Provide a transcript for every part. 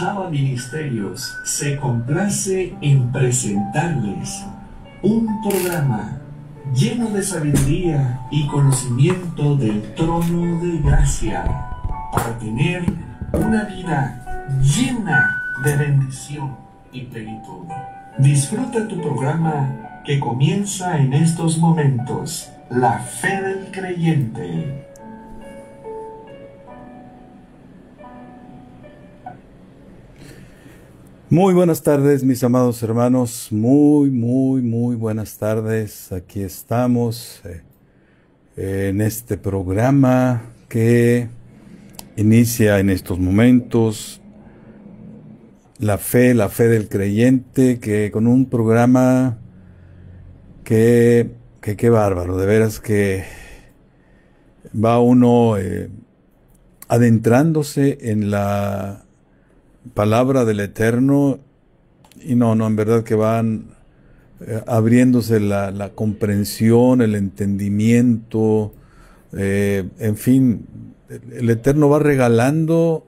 Shaba Ministerios se complace en presentarles un programa lleno de sabiduría y conocimiento del trono de gracia para tener una vida llena de bendición y plenitud. Disfruta tu programa que comienza en estos momentos, La Fe del Creyente. Muy buenas tardes, mis amados hermanos, muy buenas tardes. Aquí estamos en este programa que inicia en estos momentos, la fe del creyente, que con un programa que qué bárbaro, de veras que va uno adentrándose en la palabra del Eterno, y no, en verdad que van abriéndose la comprensión, el entendimiento, en fin, el Eterno va regalando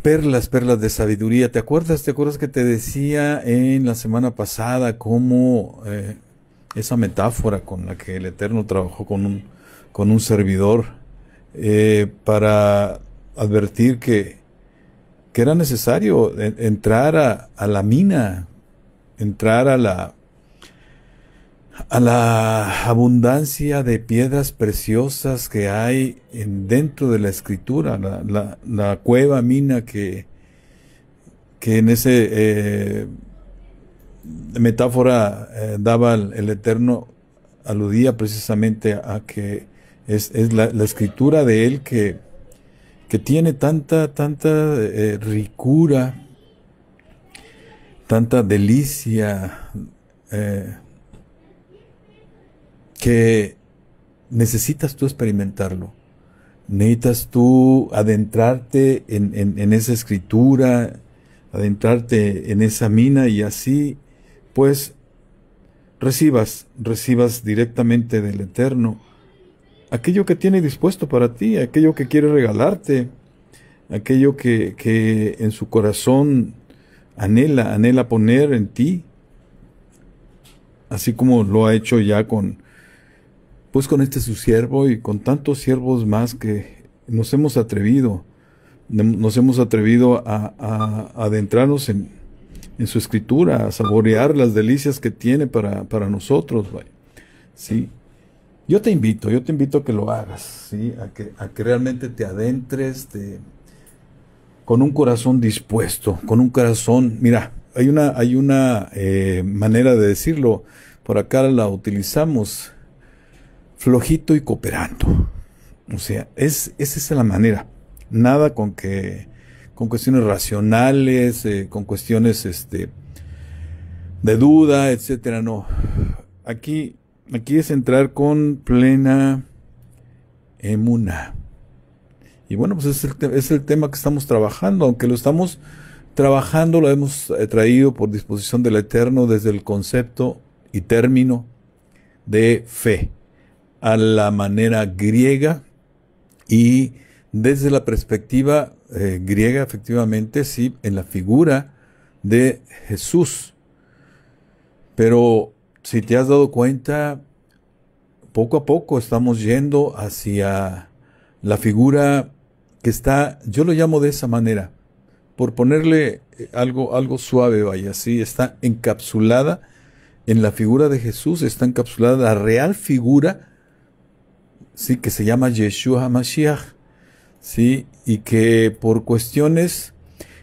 perlas de sabiduría. ¿Te acuerdas que te decía en la semana pasada cómo esa metáfora con la que el Eterno trabajó con un servidor? Para advertir que era necesario entrar a la mina, entrar a la abundancia de piedras preciosas que hay dentro de la Escritura, la cueva mina que en ese metáfora daba el Eterno, aludía precisamente a que es la escritura de él que tiene tanta ricura, tanta delicia, que necesitas tú experimentarlo. Necesitas tú adentrarte en esa escritura, adentrarte en esa mina, y así pues recibas directamente del Eterno aquello que tiene dispuesto para ti, aquello que quiere regalarte, aquello que en su corazón anhela poner en ti, así como lo ha hecho ya con este su siervo y con tantos siervos más que nos hemos atrevido a adentrarnos en su escritura, a saborear las delicias que tiene para nosotros, ¿sí? Yo te invito a que lo hagas, ¿sí? A que realmente te adentres con un corazón dispuesto, con un corazón. Mira, hay una manera de decirlo, por acá la utilizamos, flojito y cooperando. O sea, esa es la manera. Nada con cuestiones racionales, con cuestiones de duda, etcétera, no. Aquí es entrar con plena emuná. Y bueno, pues es el tema que estamos trabajando, aunque lo estamos trabajando, lo hemos traído por disposición del Eterno desde el concepto y término de fe, a la manera griega, y desde la perspectiva griega, efectivamente, sí, en la figura de Jesús. Pero si te has dado cuenta, poco a poco estamos yendo hacia la figura que está, yo lo llamo de esa manera, por ponerle algo suave, vaya, sí, está encapsulada en la figura de Jesús, está encapsulada la real figura, sí, que se llama Yeshua HaMashiach, sí, y que por cuestiones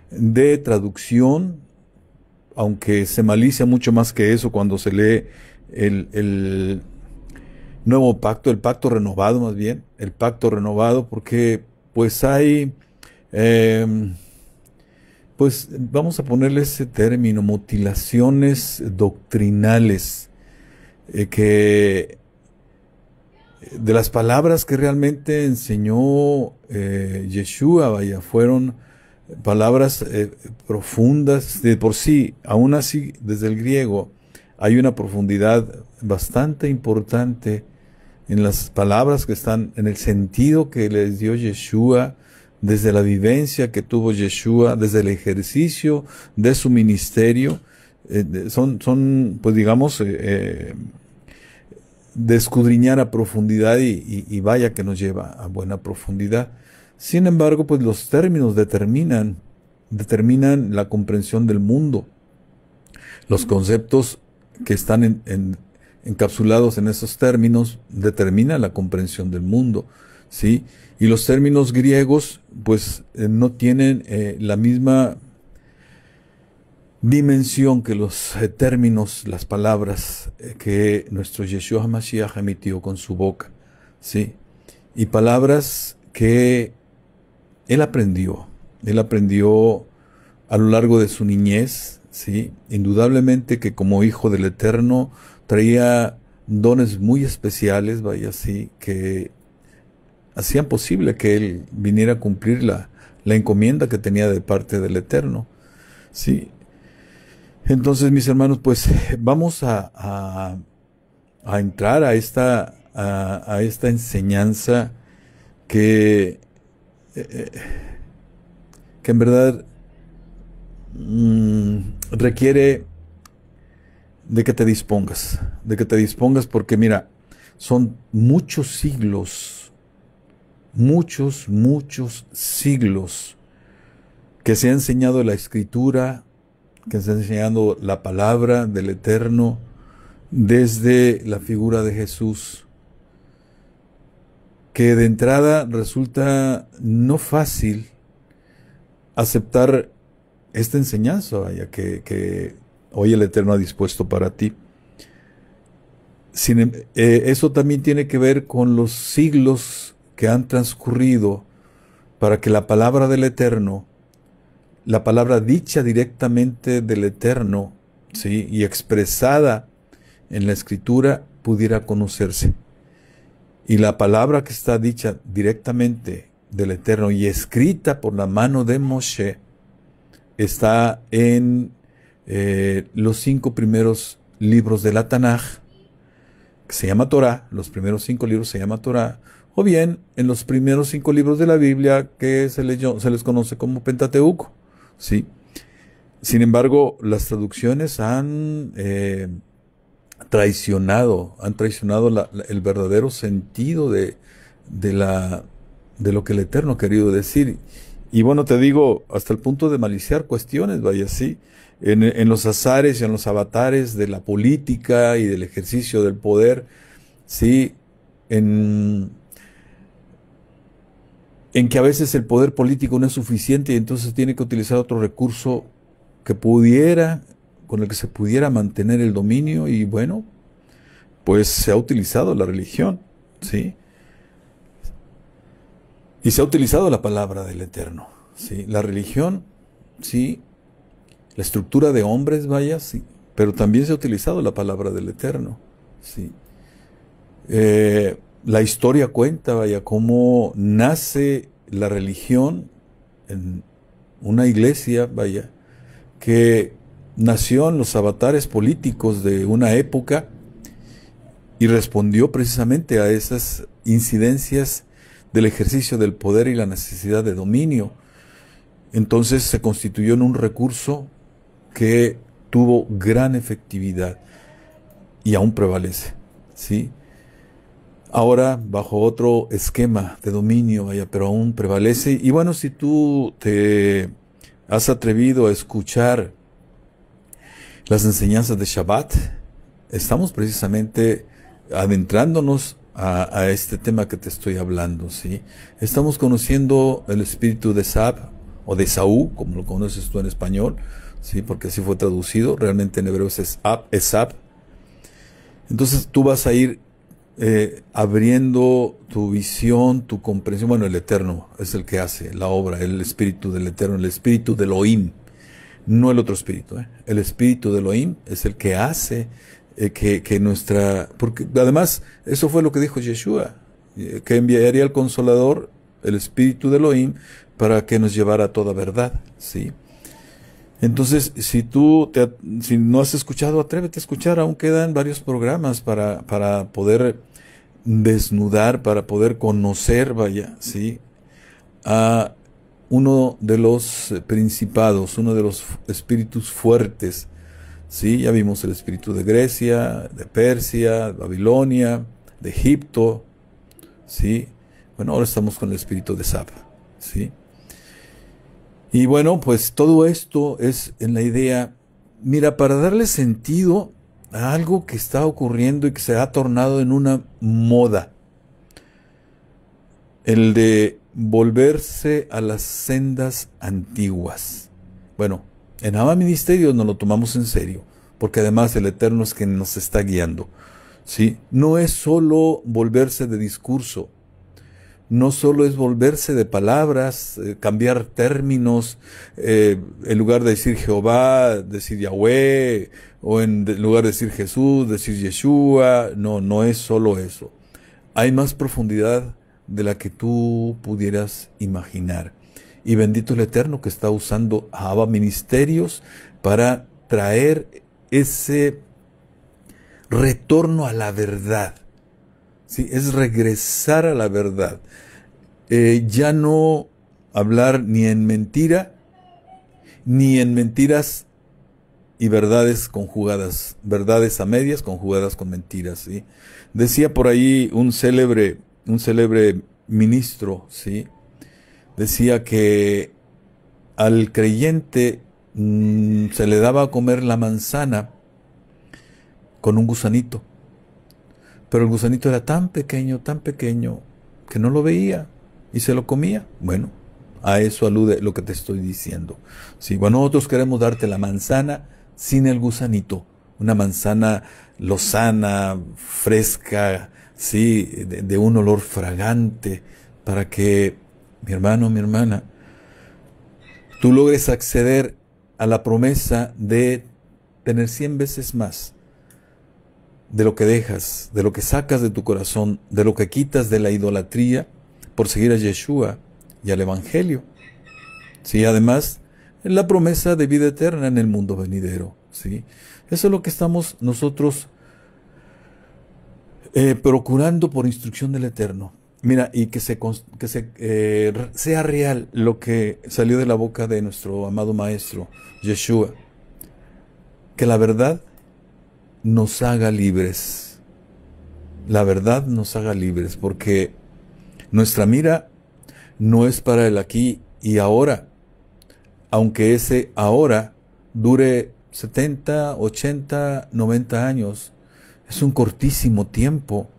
de traducción, aunque se malicia mucho más que eso cuando se lee el nuevo pacto, el pacto renovado más bien, el pacto renovado, porque pues hay, pues vamos a ponerle ese término, mutilaciones doctrinales, que de las palabras que realmente enseñó Yeshua, vaya, fueron palabras profundas de por sí. Aún así, desde el griego hay una profundidad bastante importante en las palabras que están, en el sentido que les dio Yeshua, desde la vivencia que tuvo Yeshua, desde el ejercicio de su ministerio, son pues digamos, de escudriñar a profundidad y vaya que nos lleva a buena profundidad. Sin embargo, pues los términos determinan la comprensión del mundo. Los conceptos que están encapsulados en esos términos determinan la comprensión del mundo, ¿sí? Y los términos griegos, pues, no tienen la misma dimensión que los términos, las palabras que nuestro Yeshua HaMashiach emitió con su boca, ¿sí? Y palabras que él aprendió a lo largo de su niñez, ¿sí? Indudablemente que como hijo del Eterno traía dones muy especiales, vaya, sí, que hacían posible que él viniera a cumplir la encomienda que tenía de parte del Eterno, ¿sí? Entonces, mis hermanos, pues vamos a entrar a esta enseñanza que en verdad requiere de que te dispongas, porque mira, son muchos siglos, muchos siglos que se ha enseñado la Escritura, que se ha enseñado la palabra del Eterno desde la figura de Jesús, que de entrada resulta no fácil aceptar esta enseñanza, vaya, que hoy el Eterno ha dispuesto para ti. Eso también tiene que ver con los siglos que han transcurrido para que la palabra del Eterno, la palabra dicha directamente del Eterno, ¿sí? Y expresada en la Escritura, pudiera conocerse. Y la palabra que está dicha directamente del Eterno y escrita por la mano de Moshe está en los 5 primeros libros de la Tanaj, que se llama Torah. Los primeros 5 libros se llama Torah, o bien en los primeros 5 libros de la Biblia, que se les conoce como Pentateuco, ¿sí? Sin embargo, las traducciones han traicionado el verdadero sentido de lo que el Eterno ha querido decir. Y bueno, te digo, hasta el punto de maliciar cuestiones, vaya, sí, en los azares y en los avatares de la política y del ejercicio del poder, sí, en que a veces el poder político no es suficiente y entonces tiene que utilizar otro recurso con el que se pudiera mantener el dominio, y bueno, pues se ha utilizado la religión, ¿sí? Y se ha utilizado la palabra del Eterno, ¿sí? La religión, sí. La estructura de hombres, vaya, sí. Pero también se ha utilizado la palabra del Eterno, sí. La historia cuenta, vaya, cómo nace la religión en una iglesia, vaya, que nació en los avatares políticos de una época y respondió precisamente a esas incidencias del ejercicio del poder y la necesidad de dominio. Entonces se constituyó en un recurso que tuvo gran efectividad y aún prevalece, ¿sí? Ahora bajo otro esquema de dominio, vaya, pero aún prevalece. Y bueno, si tú te has atrevido a escuchar las enseñanzas de Shabbat, estamos precisamente adentrándonos a este tema que te estoy hablando, ¿sí? Estamos conociendo el espíritu de Sab, o de Saúl, como lo conoces tú en español, ¿sí? Porque así fue traducido. Realmente en hebreo es Sab. Entonces tú vas a ir abriendo tu visión, tu comprensión. Bueno, el Eterno es el que hace la obra, el espíritu del Eterno, el espíritu del Elohim, no el otro espíritu, el espíritu del Elohim es el que hace que nuestra... Porque además, eso fue lo que dijo Yeshua, que enviaría al Consolador, el espíritu del Elohim, para que nos llevara a toda verdad, ¿sí? Entonces, si no has escuchado, atrévete a escuchar. Aún quedan varios programas para poder desnudar, para poder conocer, vaya, ¿sí? uno de los principados, uno de los espíritus fuertes. Sí, ya vimos el espíritu de Grecia, de Persia, de Babilonia, de Egipto. Sí, bueno, ahora estamos con el espíritu de Sab. Sí. Y bueno, pues todo esto es en la idea, mira, para darle sentido a algo que está ocurriendo y que se ha tornado en una moda, el de volverse a las sendas antiguas. Bueno, en Abba Ministerios nos lo tomamos en serio, porque además el Eterno es quien nos está guiando. ¿Sí? No es solo volverse de discurso, no solo es volverse de palabras, cambiar términos, en lugar de decir Jehová, decir Yahweh, o en lugar de decir Jesús, decir Yeshua. No, no es solo eso. Hay más profundidad de la que tú pudieras imaginar. Y bendito el Eterno que está usando a Abba Ministerios para traer ese retorno a la verdad. ¿Sí? Es regresar a la verdad. Ya no hablar ni en mentira, ni en mentiras y verdades conjugadas, verdades a medias conjugadas con mentiras. ¿Sí? Decía por ahí un célebre ministro, ¿sí? Decía que al creyente se le daba a comer la manzana con un gusanito, pero el gusanito era tan pequeño, que no lo veía y se lo comía. Bueno, a eso alude lo que te estoy diciendo. Sí, bueno, nosotros queremos darte la manzana sin el gusanito, una manzana lozana, fresca, sí, de un olor fragante, para que, mi hermano, mi hermana, tú logres acceder a la promesa de tener 100 veces más de lo que dejas, de lo que sacas de tu corazón, de lo que quitas de la idolatría por seguir a Yeshua y al Evangelio. Sí, además, la promesa de vida eterna en el mundo venidero. ¿Sí? Eso es lo que estamos nosotros procurando por instrucción del Eterno. Mira, y que sea real lo que salió de la boca de nuestro amado Maestro, Yeshua. Que la verdad nos haga libres. La verdad nos haga libres, porque nuestra mira no es para el aquí y ahora, aunque ese ahora dure 70, 80, 90 años. Es un cortísimo tiempo,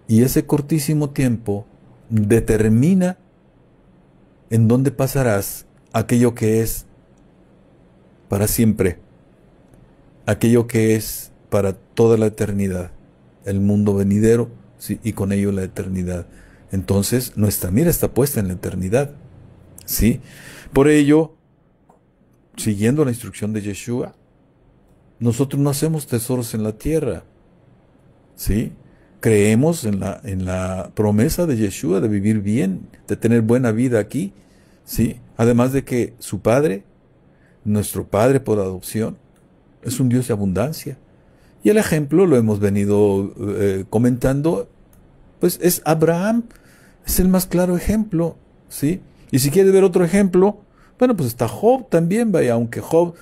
y ese cortísimo tiempo determina en dónde pasarás aquello que es para siempre, aquello que es para toda la eternidad, el mundo venidero, ¿sí? Y con ello la eternidad. Entonces nuestra mira está puesta en la eternidad, ¿sí? Por ello, siguiendo la instrucción de Yeshua, nosotros no hacemos tesoros en la tierra, ¿sí? Creemos en la promesa de Yeshua de vivir bien, de tener buena vida aquí, ¿sí? Además de que su Padre, nuestro Padre por adopción, es un Dios de abundancia. Y el ejemplo lo hemos venido comentando, pues es Abraham, es el más claro ejemplo, ¿sí? Y si quieres ver otro ejemplo, bueno, pues está Job también, vaya, aunque Job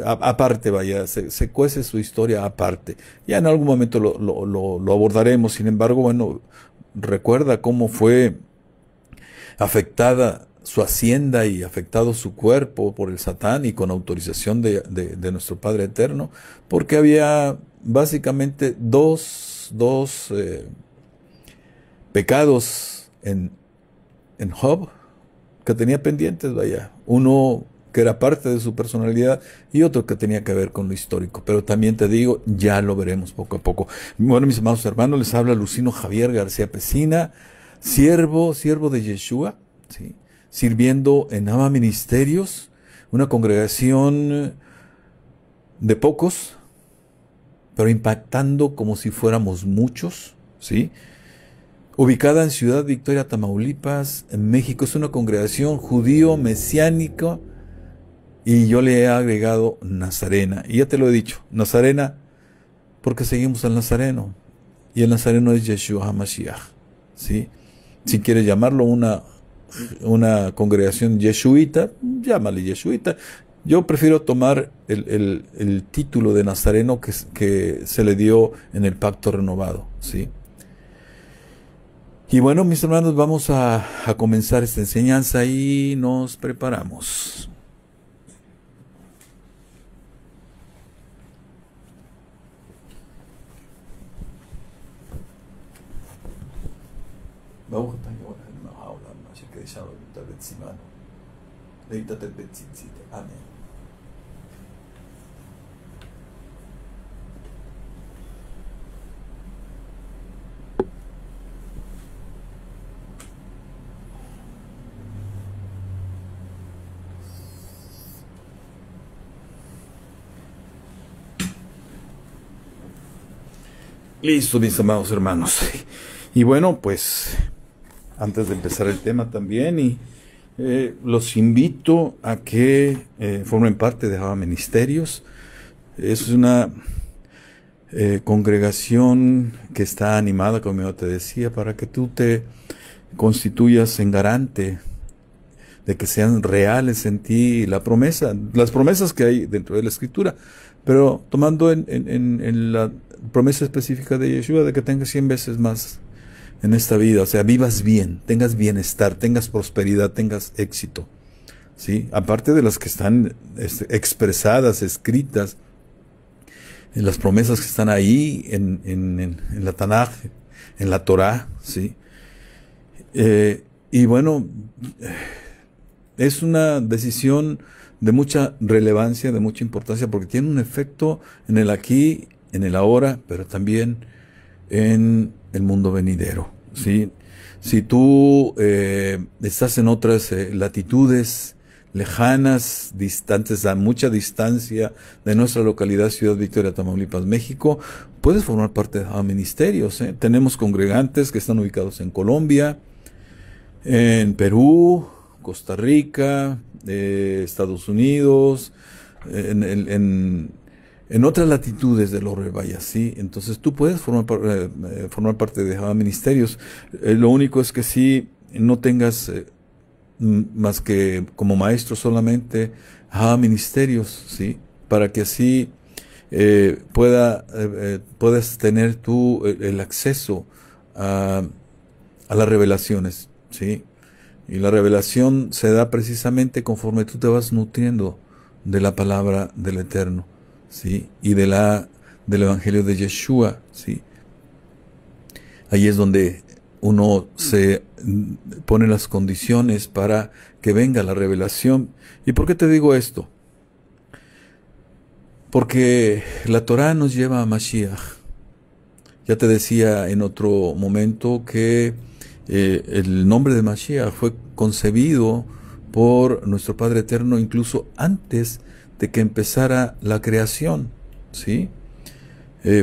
aparte, vaya, se cuece su historia aparte. Ya en algún momento lo abordaremos. Sin embargo, bueno, recuerda cómo fue afectada su hacienda y afectado su cuerpo por el Satán, y con autorización de nuestro Padre Eterno, porque había básicamente dos pecados en Job que tenía pendientes, vaya. Uno que era parte de su personalidad y otro que tenía que ver con lo histórico. Pero también te digo, ya lo veremos poco a poco. Bueno, mis amados hermanos, les habla Lucino Javier García Pesina, siervo de Yeshua, ¿sí? Sirviendo en Abba Ministerios, una congregación de pocos, pero impactando como si fuéramos muchos, ¿sí? Ubicada en Ciudad Victoria, Tamaulipas, en México. Es una congregación judío mesiánica, y yo le he agregado Nazarena. Y ya te lo he dicho, Nazarena, porque seguimos al Nazareno, y el Nazareno es Yeshua HaMashiach, ¿sí? Si quieres llamarlo una una congregación yeshuita, llámale yeshuita. Yo prefiero tomar el título de nazareno que se le dio en el pacto renovado, ¿sí? Y bueno, mis hermanos, vamos a comenzar esta enseñanza y nos preparamos. Amén. Listo, mis amados hermanos. Y bueno, pues antes de empezar el tema también, los invito a que formen parte de Java Ministerios. Es una congregación que está animada, como yo te decía, para que tú te constituyas en garante de que sean reales en ti las promesas que hay dentro de la Escritura, pero tomando en la promesa específica de Yeshua de que tengas 100 veces más en esta vida, o sea, vivas bien, tengas bienestar, tengas prosperidad, tengas éxito, ¿sí? Aparte de las que están expresadas, escritas, en las promesas que están ahí en la Tanaj, en la Torah, ¿sí? Y bueno, es una decisión de mucha relevancia, de mucha importancia, porque tiene un efecto en el aquí, en el ahora, pero también en el mundo venidero, ¿sí? Si tú estás en otras latitudes lejanas, distantes, a mucha distancia de nuestra localidad, Ciudad Victoria, Tamaulipas, México, puedes formar parte de ministerios, ¿eh? Tenemos congregantes que están ubicados en Colombia, en Perú, Costa Rica, Estados Unidos, en otras latitudes del orbe, vaya, ¿sí? Entonces tú puedes formar parte de Java Ministerios. Lo único es que sí, no tengas más que como maestro solamente Java Ministerios, ¿sí? Para que así puedas tener tú el acceso a las revelaciones, ¿sí? Y la revelación se da precisamente conforme tú te vas nutriendo de la palabra del Eterno, ¿sí? Y del Evangelio de Yeshua, ¿sí? Ahí es donde uno se pone las condiciones para que venga la revelación. ¿Y por qué te digo esto? Porque la Torah nos lleva a Mashiach. Ya te decía en otro momento que el nombre de Mashiach fue concebido por nuestro Padre Eterno incluso antes de que empezara la creación, ¿sí?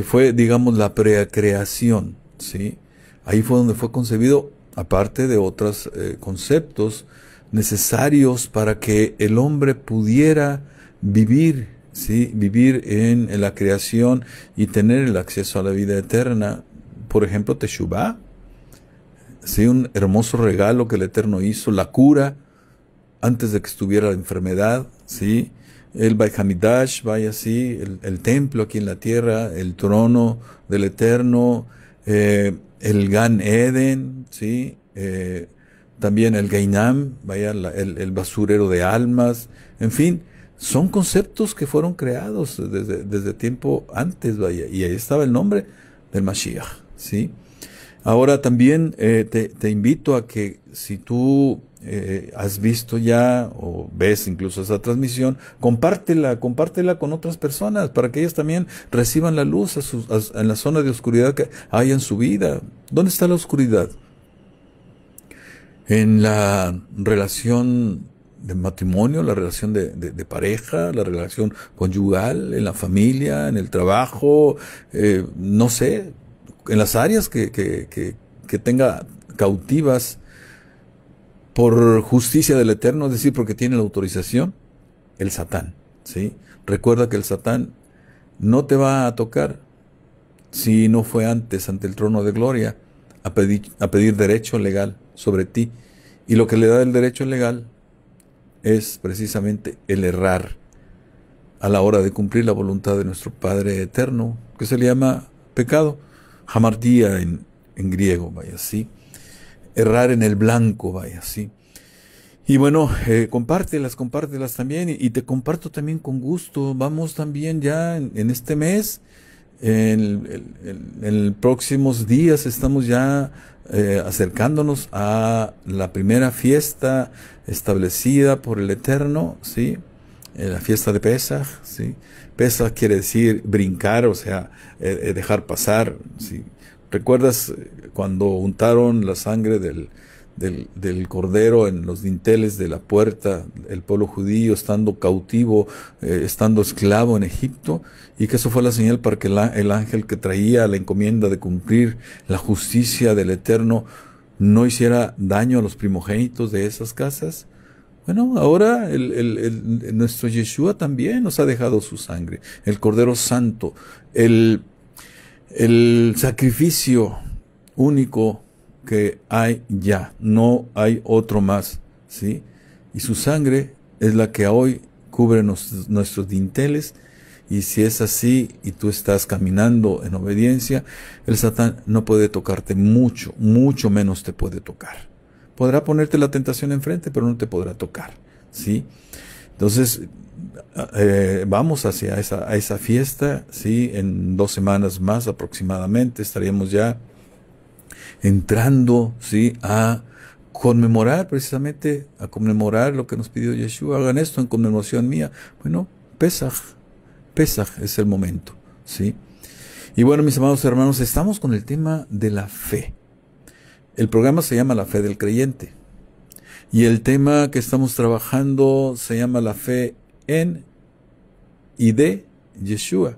Fue, digamos, la precreación, ¿sí? Ahí fue donde fue concebido, aparte de otros conceptos necesarios para que el hombre pudiera vivir, ¿sí? Vivir en la creación y tener el acceso a la vida eterna. Por ejemplo, Teshuvah, ¿sí? Un hermoso regalo que el Eterno hizo, la cura antes de que estuviera la enfermedad, ¿sí? El Beit Hamidash, vaya así, el templo aquí en la tierra, el trono del Eterno, el Gan Eden, ¿sí? También el Gainam, vaya, el basurero de almas, en fin, son conceptos que fueron creados desde tiempo antes, vaya, y ahí estaba el nombre del Mashiach, ¿sí? Ahora también te invito a que si tú has visto ya o ves incluso esa transmisión, compártela con otras personas para que ellas también reciban la luz en la zona de oscuridad que hay en su vida. ¿Dónde está la oscuridad? En la relación de matrimonio, la relación de pareja, la relación conyugal, en la familia, en el trabajo, no sé, en las áreas que tenga cautivas por justicia del Eterno, es decir, porque tiene la autorización, el Satán, ¿sí? Recuerda que el Satán no te va a tocar si no fue antes ante el trono de gloria a pedir derecho legal sobre ti Y lo que le da el derecho legal es precisamente el errar a la hora de cumplir la voluntad de nuestro Padre Eterno, que se le llama pecado, hamartía en griego, vaya, sí. Errar en el blanco, vaya, sí. Y bueno, compártelas también, y te comparto también con gusto. Vamos también ya en este mes, en próximos días estamos ya acercándonos a la primera fiesta establecida por el Eterno, ¿sí? La fiesta de Pesaj, ¿sí? Pesaj quiere decir brincar, o sea, dejar pasar, ¿sí? ¿Recuerdas cuando untaron la sangre del cordero en los dinteles de la puerta, el pueblo judío estando cautivo, estando esclavo en Egipto, y que eso fue la señal para que el ángel que traía la encomienda de cumplir la justicia del Eterno no hiciera daño a los primogénitos de esas casas? Bueno, ahora nuestro Yeshua también nos ha dejado su sangre, el Cordero Santo, el sacrificio único que hay ya, no hay otro más, ¿sí? Y su sangre es la que hoy cubre nuestros dinteles, y si es así y tú estás caminando en obediencia, el Satán no puede tocarte mucho, mucho menos te puede tocar. Podrá ponerte la tentación enfrente, pero no te podrá tocar, ¿sí? Entonces, vamos hacia esa fiesta, ¿sí? En 2 semanas más aproximadamente estaríamos ya entrando, ¿sí? A conmemorar precisamente, a conmemorar lo que nos pidió Yeshua. Hagan esto en conmemoración mía. Bueno, Pesaj es el momento, ¿sí? Y bueno, mis amados hermanos, estamos con el tema de la fe. El programa se llama La Fe del Creyente. Y el tema que estamos trabajando se llama la fe en y de Yeshua.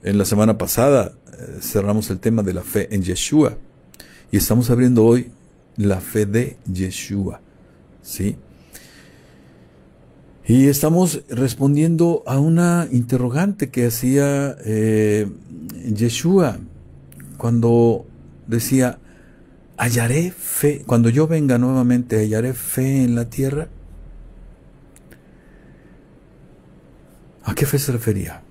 En la semana pasada cerramos el tema de la fe en Yeshua. Y estamos abriendo hoy la fe de Yeshua, ¿sí? Y estamos respondiendo a una interrogante que hacía Yeshua cuando decía: ¿hallaré fe? Cuando yo venga nuevamente, ¿hallaré fe en la tierra? ¿A qué fe se refería?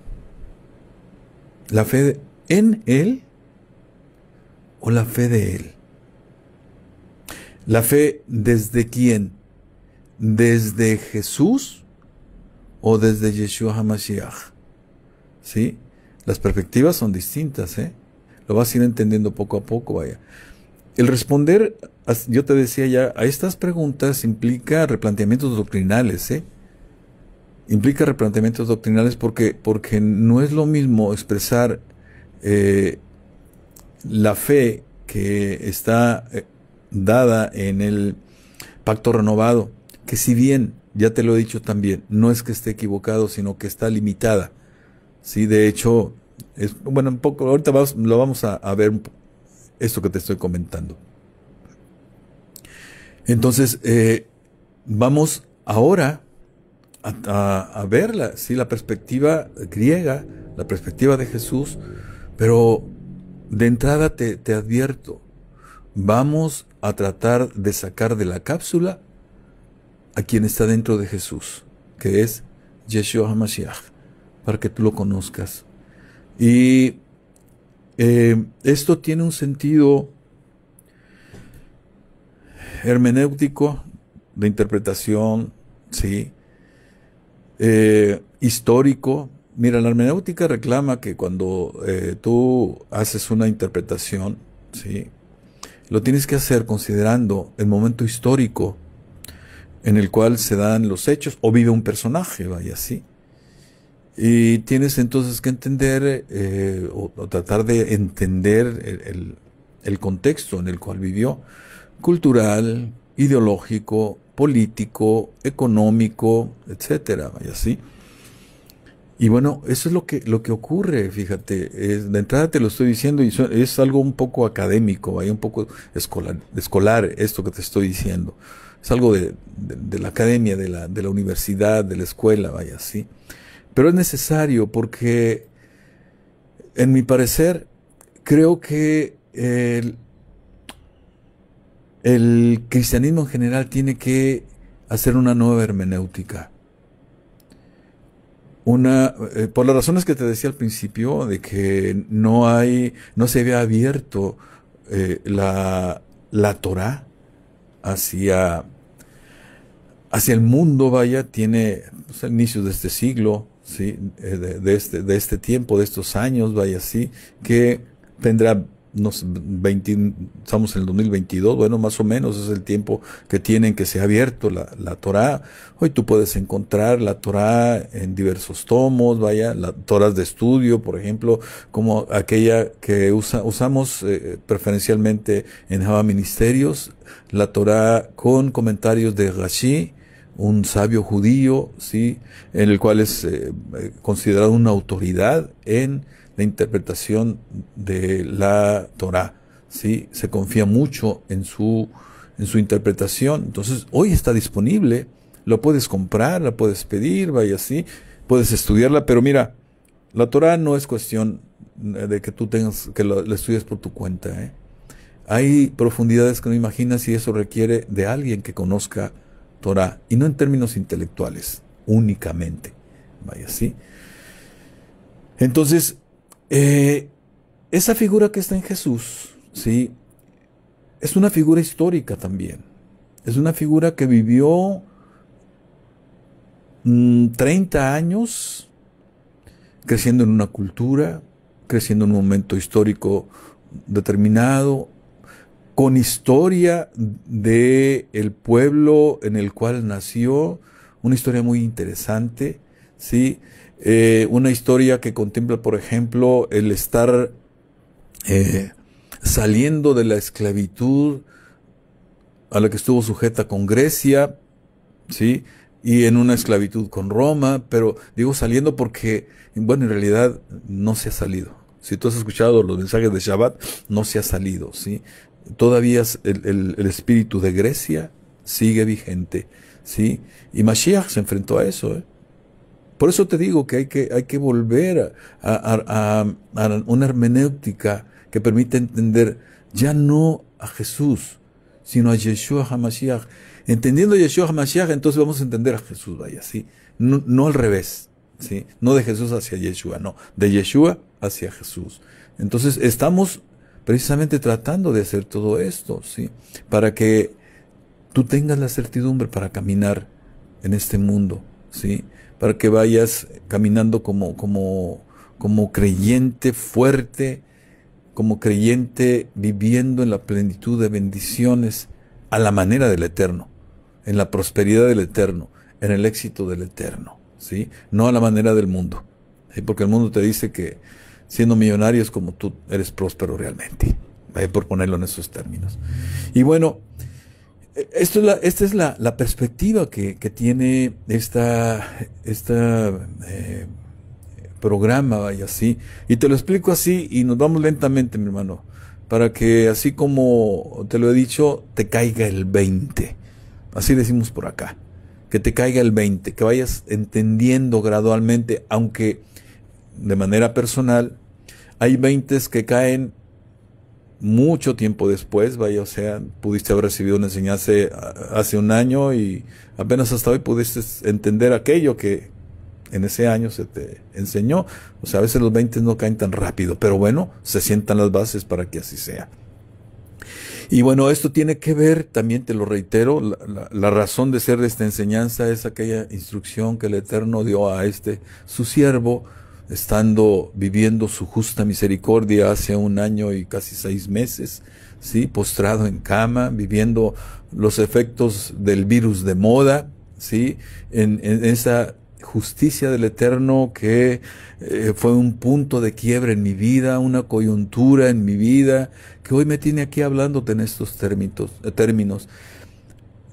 ¿La fe en Él o la fe de Él? ¿La fe desde quién? ¿Desde Jesús o desde Yeshua HaMashiach? ¿Sí? Las perspectivas son distintas, ¿eh? Lo vas a ir entendiendo poco a poco, vaya. El responder, yo te decía ya, a estas preguntas implica replanteamientos doctrinales, ¿eh? Implica replanteamientos doctrinales porque no es lo mismo expresar la fe que está dada en el pacto renovado, que si bien, ya te lo he dicho también, no es que esté equivocado, sino que está limitada, ¿sí? De hecho, bueno, un poco, ahorita lo vamos a ver esto que te estoy comentando. Entonces, vamos ahora a verla, ¿sí? La perspectiva griega, la perspectiva de Jesús, pero de entrada te advierto, vamos a tratar de sacar de la cápsula a quien está dentro de Jesús, que es Yeshua HaMashiach, para que tú lo conozcas. Y esto tiene un sentido hermenéutico, de interpretación, ¿sí? Histórico. Mira, la hermenéutica reclama que cuando tú haces una interpretación, ¿sí?, lo tienes que hacer considerando el momento histórico en el cual se dan los hechos o vive un personaje, vaya, ¿sí? Y tienes entonces que entender o tratar de entender el contexto en el cual vivió, cultural, ideológico, político, económico, etcétera, vaya, ¿sí? Y bueno, eso es lo que ocurre, fíjate, de entrada te lo estoy diciendo y es algo un poco académico, vaya, un poco escolar esto que te estoy diciendo. Es algo de la academia, de la universidad, de la escuela, vaya, ¿sí? Pero es necesario porque, en mi parecer, creo que el cristianismo en general tiene que hacer una nueva hermenéutica. Por las razones que te decía al principio, de que no se había abierto la Torá hacia el mundo, vaya, tiene inicios de este siglo, ¿sí? de este tiempo, de estos años, vaya, sí, que tendrá estamos en el 2022, bueno, más o menos es el tiempo que tienen que se ha abierto la Torá. Hoy tú puedes encontrar la Torá en diversos tomos, vaya, las Torás de estudio, por ejemplo, como aquella que usamos preferencialmente en Java Ministerios, la Torá con comentarios de Rashi, un sabio judío, sí, en el cual es considerado una autoridad en la interpretación de la Torá, ¿sí? Se confía mucho en su interpretación. Entonces, hoy está disponible, lo puedes comprar, la puedes pedir, vaya así, puedes estudiarla, pero mira, la Torá no es cuestión de que tú tengas que la estudies por tu cuenta, ¿eh? Hay profundidades que no imaginas y eso requiere de alguien que conozca Torá, y no en términos intelectuales únicamente, vaya así. Entonces, esa figura que está en Jesús, ¿sí? Es una figura histórica también. Es una figura que vivió 30 años creciendo en una cultura, creciendo en un momento histórico determinado, con historia de el pueblo en el cual nació, una historia muy interesante, ¿sí? Una historia que contempla, por ejemplo, el estar saliendo de la esclavitud a la que estuvo sujeta con Grecia, ¿sí? Y en una esclavitud con Roma, pero digo saliendo porque, bueno, en realidad no se ha salido. Si tú has escuchado los mensajes de Shabbat, no se ha salido, ¿sí? Todavía el espíritu de Grecia sigue vigente, ¿sí? Y Mashiach se enfrentó a eso, ¿eh? Por eso te digo que hay que volver a una hermenéutica que permita entender ya no a Jesús, sino a Yeshua HaMashiach. Entendiendo a Yeshua HaMashiach, entonces vamos a entender a Jesús, vaya, ¿sí? No al revés, ¿sí? No de Jesús hacia Yeshua, no, de Yeshua hacia Jesús. Entonces estamos precisamente tratando de hacer todo esto, ¿sí? Para que tú tengas la certidumbre para caminar en este mundo, ¿sí? Para que vayas caminando como creyente fuerte, como creyente viviendo en la plenitud de bendiciones a la manera del Eterno, en la prosperidad del Eterno, en el éxito del Eterno, ¿sí? No a la manera del mundo, ¿sí? Porque el mundo te dice que siendo millonario es como tú eres próspero realmente, por ponerlo en esos términos. Y bueno, esta es la perspectiva que tiene programa, vaya así. Y te lo explico así y nos vamos lentamente, mi hermano, para que así como te lo he dicho, te caiga el 20. Así decimos por acá, que te caiga el 20, que vayas entendiendo gradualmente, aunque de manera personal hay 20 que caen mucho tiempo después, vaya, o sea, pudiste haber recibido una enseñanza hace un año y apenas hasta hoy pudiste entender aquello que en ese año se te enseñó. O sea, a veces los 20 no caen tan rápido, pero bueno, se sientan las bases para que así sea. Y bueno, esto tiene que ver, también te lo reitero, la razón de ser de esta enseñanza es aquella instrucción que el Eterno dio a su siervo, viviendo su justa misericordia hace un año y casi 6 meses, ¿sí? Postrado en cama, viviendo los efectos del virus de moda, ¿sí? En esa justicia del Eterno que fue un punto de quiebre en mi vida, una coyuntura en mi vida, que hoy me tiene aquí hablándote en estos términos,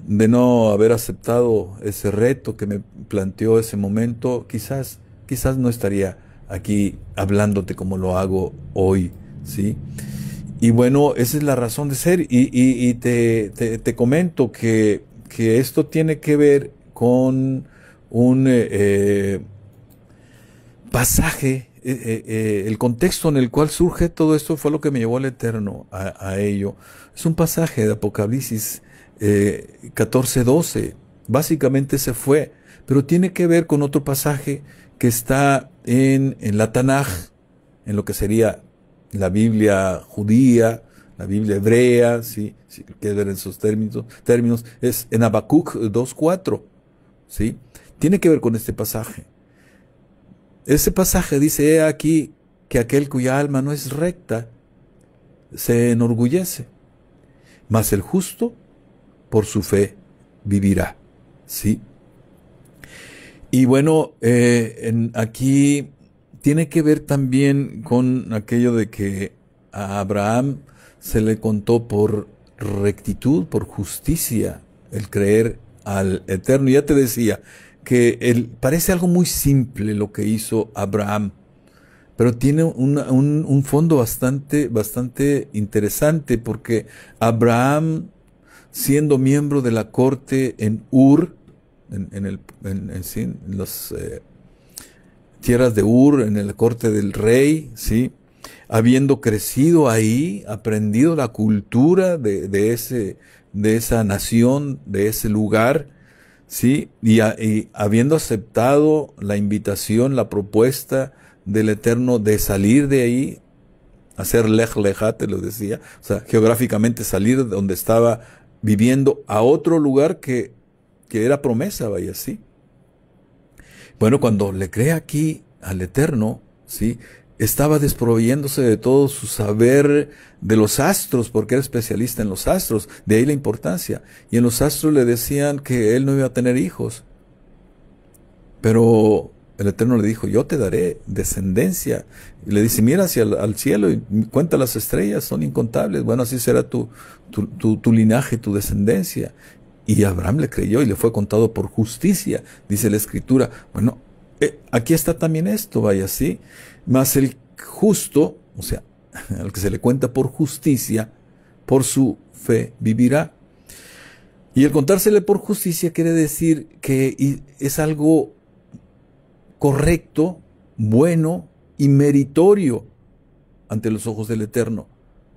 de no haber aceptado ese reto que me planteó ese momento, quizás no estaría aquí hablándote como lo hago hoy, ¿sí? Y bueno, esa es la razón de ser, y te comento que esto tiene que ver con un pasaje el contexto en el cual surge todo esto fue lo que me llevó al Eterno a ello. Es un pasaje de Apocalipsis 14:12. Básicamente se fue, pero tiene que ver con otro pasaje que está en la Tanaj, en lo que sería la Biblia judía, la Biblia hebrea, ¿sí? Si quieres ver en esos términos, es en Habacuc 2:4, ¿sí? Tiene que ver con este pasaje. Ese pasaje dice: he aquí que aquel cuya alma no es recta se enorgullece, mas el justo por su fe vivirá, ¿sí? Y bueno, aquí tiene que ver también con aquello de que a Abraham se le contó por rectitud, por justicia, el creer al Eterno. Ya te decía que parece algo muy simple lo que hizo Abraham, pero tiene un fondo bastante interesante, porque Abraham, siendo miembro de la corte en Ur, en las tierras de Ur, en la corte del rey, ¿sí? Habiendo crecido ahí, aprendido la cultura de esa nación, de ese lugar, ¿sí? Y habiendo aceptado la invitación, la propuesta del Eterno de salir de ahí, hacer lej lejá, te lo decía, o sea, geográficamente salir de donde estaba viviendo a otro lugar que era promesa, vaya, ¿sí? Bueno, cuando le cree aquí al Eterno, ¿sí? Estaba desproveyéndose de todo su saber de los astros, porque era especialista en los astros, de ahí la importancia. Y en los astros le decían que él no iba a tener hijos. Pero el Eterno le dijo: yo te daré descendencia. Y le dice: mira hacia al cielo y cuenta las estrellas, son incontables. Bueno, así será tu linaje, tu descendencia. Y Abraham le creyó y le fue contado por justicia, dice la Escritura. Bueno, aquí está también esto, vaya, ¿sí? Mas el justo, o sea, al que se le cuenta por justicia, por su fe vivirá. Y el contársele por justicia quiere decir que es algo correcto, bueno y meritorio ante los ojos del Eterno.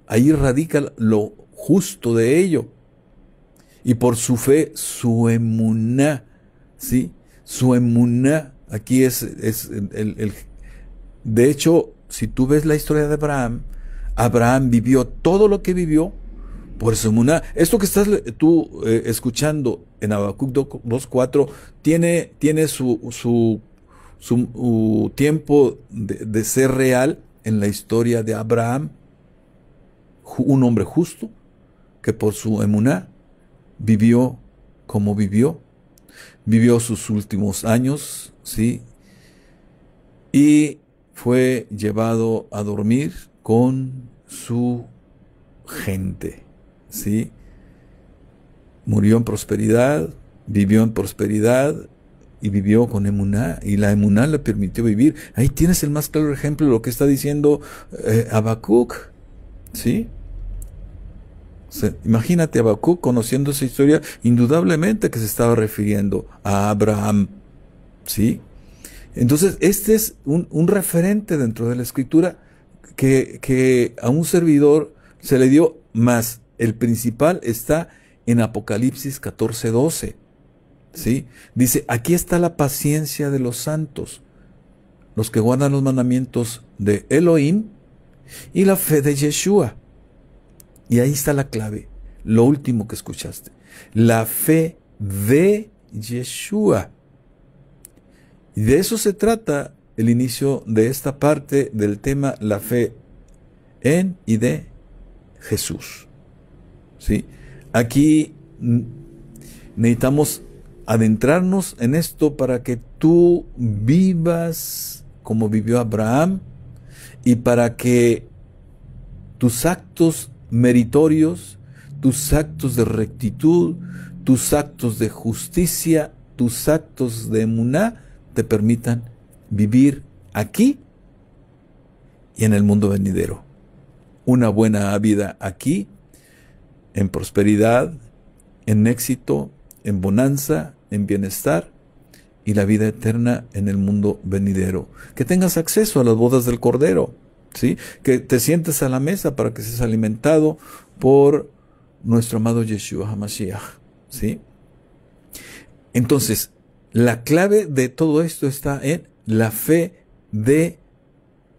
Ahí radica lo justo de ello. Y por su fe, su emuná, ¿sí? Su emuná, aquí es de hecho, si tú ves la historia de Abraham vivió todo lo que vivió por su emuná. Esto que estás tú escuchando en Habacuc 2:4 tiene su tiempo de ser real en la historia de Abraham, un hombre justo que por su emuná vivió como vivió sus últimos años, ¿sí? Y fue llevado a dormir con su gente, ¿sí? Murió en prosperidad, vivió en prosperidad y vivió con emuná, y la emuná le permitió vivir. Ahí tienes el más claro ejemplo de lo que está diciendo Habacuc, ¿sí? O sea, imagínate Habacuc conociendo esa historia, indudablemente que se estaba refiriendo a Abraham, ¿sí? Entonces, este es un referente dentro de la Escritura que a un servidor se le dio, más el principal está en Apocalipsis 14:12, ¿sí? Dice: aquí está la paciencia de los santos, los que guardan los mandamientos de Elohim y la fe de Yeshua. Y ahí está la clave, lo último que escuchaste, la fe de Yeshua. Y de eso se trata el inicio de esta parte del tema, la fe en y de Jesús, ¿sí? Aquí necesitamos adentrarnos en esto para que tú vivas como vivió Abraham, y para que tus actos meritorios, tus actos de rectitud, tus actos de justicia, tus actos de emuná te permitan vivir aquí y en el mundo venidero. Una buena vida aquí, en prosperidad, en éxito, en bonanza, en bienestar, y la vida eterna en el mundo venidero. Que tengas acceso a las bodas del Cordero, ¿sí? Que te sientes a la mesa para que seas alimentado por nuestro amado Yeshua HaMashiach, ¿sí? Entonces, la clave de todo esto está en la fe de,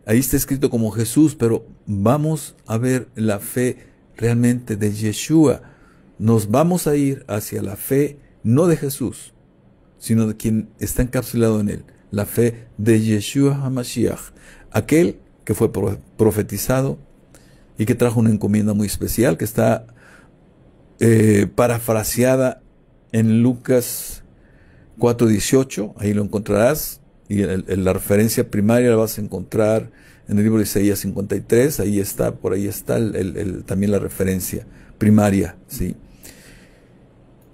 ahí está escrito como Jesús, pero vamos a ver la fe realmente de Yeshua. Nos vamos a ir hacia la fe no de Jesús, sino de quien está encapsulado en él, la fe de Yeshua HaMashiach, aquel que fue profetizado y que trajo una encomienda muy especial, que está parafraseada en Lucas 4:18, ahí lo encontrarás, y la referencia primaria la vas a encontrar en el libro de Isaías 53, ahí está, por ahí está también la referencia primaria, ¿sí?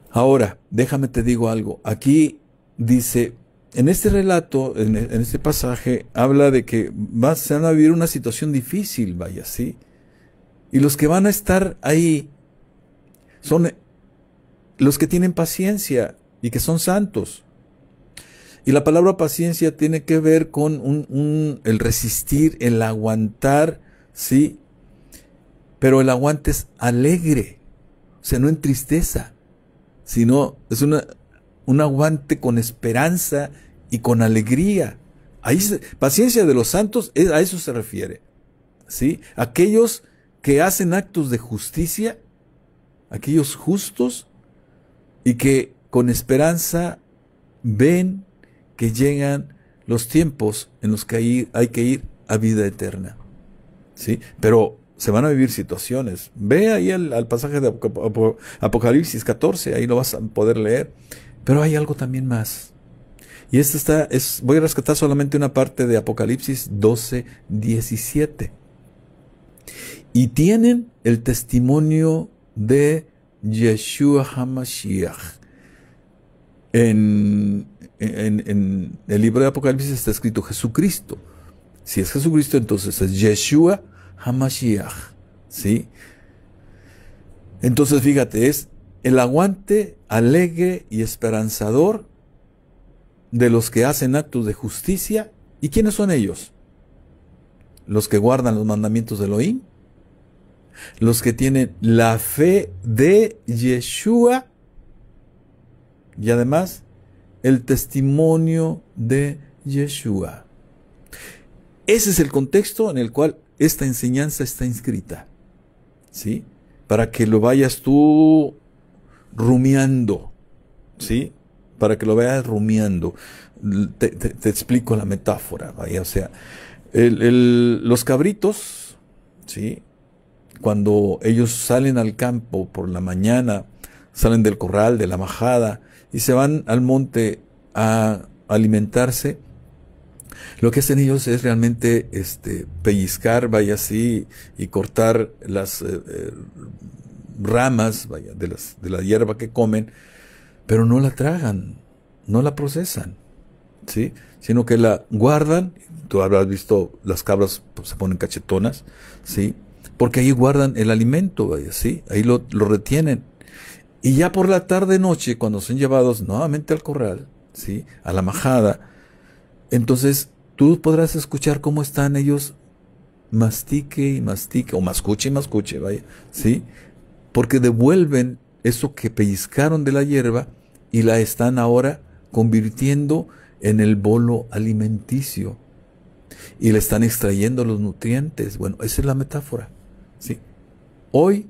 Ahora, déjame te digo algo, aquí dice, en este relato, en este pasaje, habla de que se van a vivir una situación difícil, vaya, ¿sí? Y los que van a estar ahí son los que tienen paciencia y que son santos. Y la palabra paciencia tiene que ver con el resistir, el aguantar, ¿sí? Pero el aguante es alegre, o sea, no en tristeza, sino es un aguante con esperanza y con alegría. Paciencia de los santos, a eso se refiere, ¿sí? Aquellos que hacen actos de justicia, aquellos justos, y que con esperanza ven que llegan los tiempos en los que hay que ir a vida eterna, ¿sí? Pero se van a vivir situaciones. Ve ahí al pasaje de Apocalipsis 14, ahí lo vas a poder leer. Pero hay algo también más. Y voy a rescatar solamente una parte de Apocalipsis 12:17. Y tienen el testimonio de Yeshua HaMashiach. En el libro de Apocalipsis está escrito Jesucristo. Si es Jesucristo, entonces es Yeshua HaMashiach, ¿sí? Entonces, fíjate, es el aguante alegre y esperanzador de los que hacen actos de justicia. ¿Y quiénes son ellos? Los que guardan los mandamientos de Elohim, los que tienen la fe de Yeshua y además el testimonio de Yeshua. Ese es el contexto en el cual esta enseñanza está inscrita, ¿sí? Para que lo vayas tú rumiando, ¿sí? Para que lo vayas rumiando. Te explico la metáfora, vaya, o sea, los cabritos, ¿sí? Cuando ellos salen al campo por la mañana, salen del corral, de la majada, y se van al monte a alimentarse, lo que hacen ellos es realmente pellizcar, vaya así, y cortar las ramas, vaya, de la hierba que comen, pero no la tragan, no la procesan, ¿sí? Sino que la guardan. Tú habrás visto, las cabras pues, se ponen cachetonas, ¿sí? Porque ahí guardan el alimento, vaya, ¿sí? Ahí lo retienen. Y ya por la tarde-noche, cuando son llevados nuevamente al corral, ¿sí? A la majada, entonces tú podrás escuchar cómo están ellos mastique y mastique, o mascuche y mascuche, vaya, ¿sí? Porque devuelven eso que pellizcaron de la hierba y la están ahora convirtiendo en el bolo alimenticio. Y le están extrayendo los nutrientes. Bueno, esa es la metáfora, ¿sí? Hoy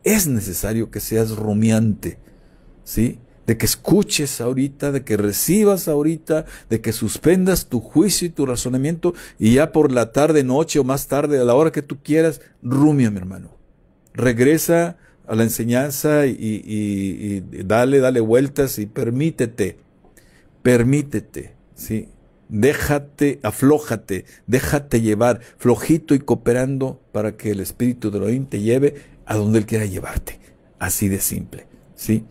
es necesario que seas rumiante, ¿sí? De que escuches ahorita, de que recibas ahorita, de que suspendas tu juicio y tu razonamiento, y ya por la tarde, noche o más tarde, a la hora que tú quieras, rumia, mi hermano. Regresa a la enseñanza y dale vueltas y permítete, ¿sí? Aflójate, déjate llevar, flojito y cooperando para que el Espíritu de Elohim te lleve a donde Él quiera llevarte. Así de simple, ¿sí?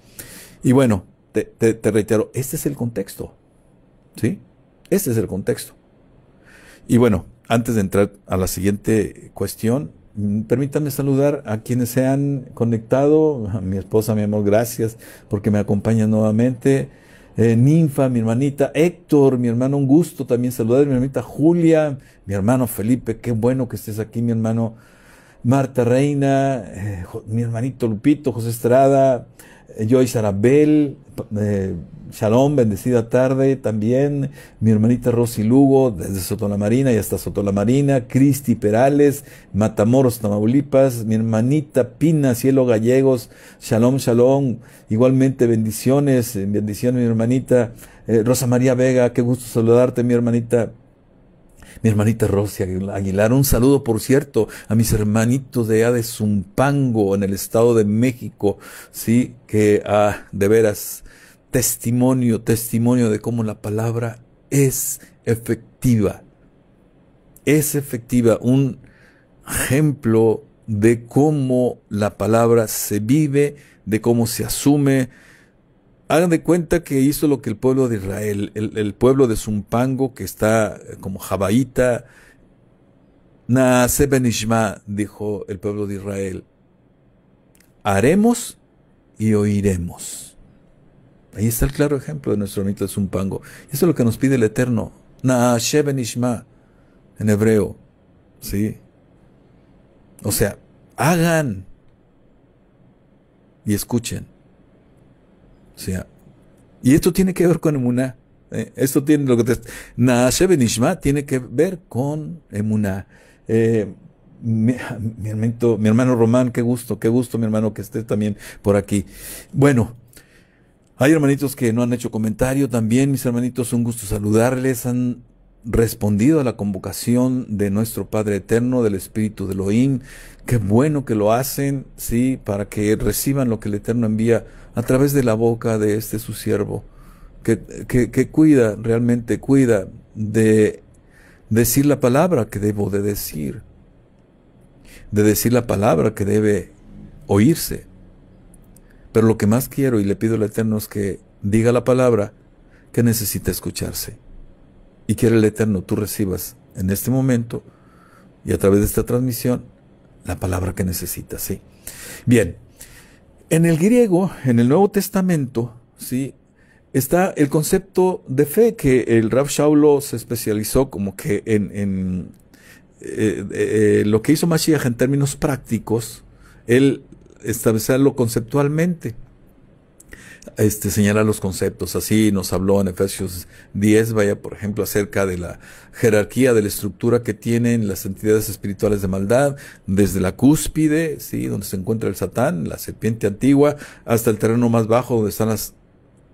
Y bueno, te reitero, este es el contexto, ¿sí? Este es el contexto. Y bueno, antes de entrar a la siguiente cuestión, permítanme saludar a quienes se han conectado. A mi esposa, mi amor, gracias porque me acompañan nuevamente. Ninfa, mi hermanita Héctor, mi hermano, un gusto también saludar, mi hermanita Julia, mi hermano Felipe, qué bueno que estés aquí, mi hermano Marta Reina, mi hermanito Lupito, José Estrada, Joyce Arabel, Shalom, bendecida tarde también, mi hermanita Rosy Lugo, desde Sotolamarina y hasta Sotolamarina, Cristi Perales, Matamoros, Tamaulipas, mi hermanita Pina, Cielo Gallegos, Shalom, Shalom, igualmente bendiciones, bendiciones mi hermanita Rosa María Vega, qué gusto saludarte mi hermanita Rosy Aguilar, un saludo por cierto a mis hermanitos de allá de Zumpango en el Estado de México, sí, que de veras testimonio de cómo la palabra es efectiva, un ejemplo de cómo la palabra se vive, de cómo se asume. Hagan de cuenta que hizo lo que el pueblo de Israel, el pueblo de Zumpango, que está como Jabaíta, Naaseh benishma, dijo el pueblo de Israel, haremos y oiremos. Ahí está el claro ejemplo de nuestro hermanito de Zumpango. Eso es lo que nos pide el Eterno, Naaseh benishma, en hebreo, ¿sí? O sea, hagan y escuchen. O sea, y esto tiene que ver con emuná. Esto tiene lo que Naaseh benishma tiene que ver con emuná. Mi hermano Román, qué gusto, mi hermano, que esté también por aquí. Bueno, hay hermanitos que no han hecho comentario también, mis hermanitos, un gusto saludarles. Han respondido a la convocación de nuestro Padre Eterno, del Espíritu de Elohim. Qué bueno que lo hacen, sí, para que reciban lo que el Eterno envía a través de la boca de este su siervo, que cuida, realmente cuida de decir la palabra que debo de decir la palabra que debe oírse. Pero lo que más quiero y le pido al Eterno es que diga la palabra que necesita escucharse. Y quiere el Eterno, tú recibas en este momento y a través de esta transmisión la palabra que necesitas, ¿sí? Bien, en el griego, en el Nuevo Testamento, ¿sí?, está el concepto de fe, que el Rav Shaulo se especializó como que en lo que hizo Mashiach en términos prácticos, él establecerlo conceptualmente. Señala los conceptos, así nos habló en Efesios 10, vaya, por ejemplo, acerca de la jerarquía, de la estructura que tienen las entidades espirituales de maldad, desde la cúspide, ¿sí?, donde se encuentra el Satán, la serpiente antigua, hasta el terreno más bajo, donde están las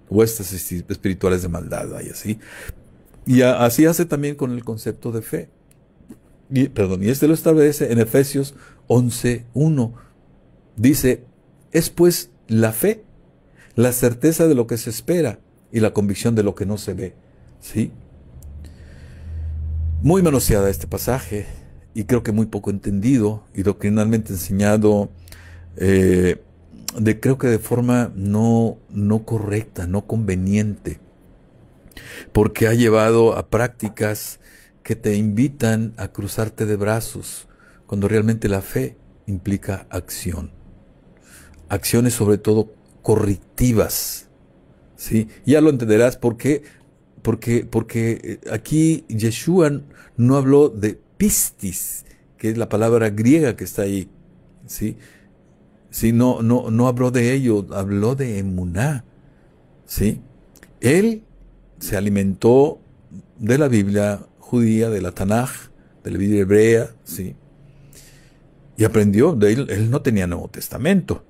huestes espirituales de maldad, vaya, ¿sí? Y así hace también con el concepto de fe. Y lo establece en Efesios 11:1. Dice, es pues la fe, la certeza de lo que se espera y la convicción de lo que no se ve, ¿sí? Muy manoseada este pasaje y creo que muy poco entendido y doctrinalmente enseñado, creo que de forma no correcta, no conveniente, porque ha llevado a prácticas que te invitan a cruzarte de brazos, cuando realmente la fe implica acción. Acciones sobre todo correctivas, ¿sí? Ya lo entenderás porque aquí Yeshua no habló de pistis, que es la palabra griega que está ahí, ¿sí? Sí, no habló de ello, habló de emuná, ¿sí? Él se alimentó de la Biblia judía, de la Tanaj, de la Biblia hebrea, ¿sí? Y aprendió de él no tenía Nuevo Testamento.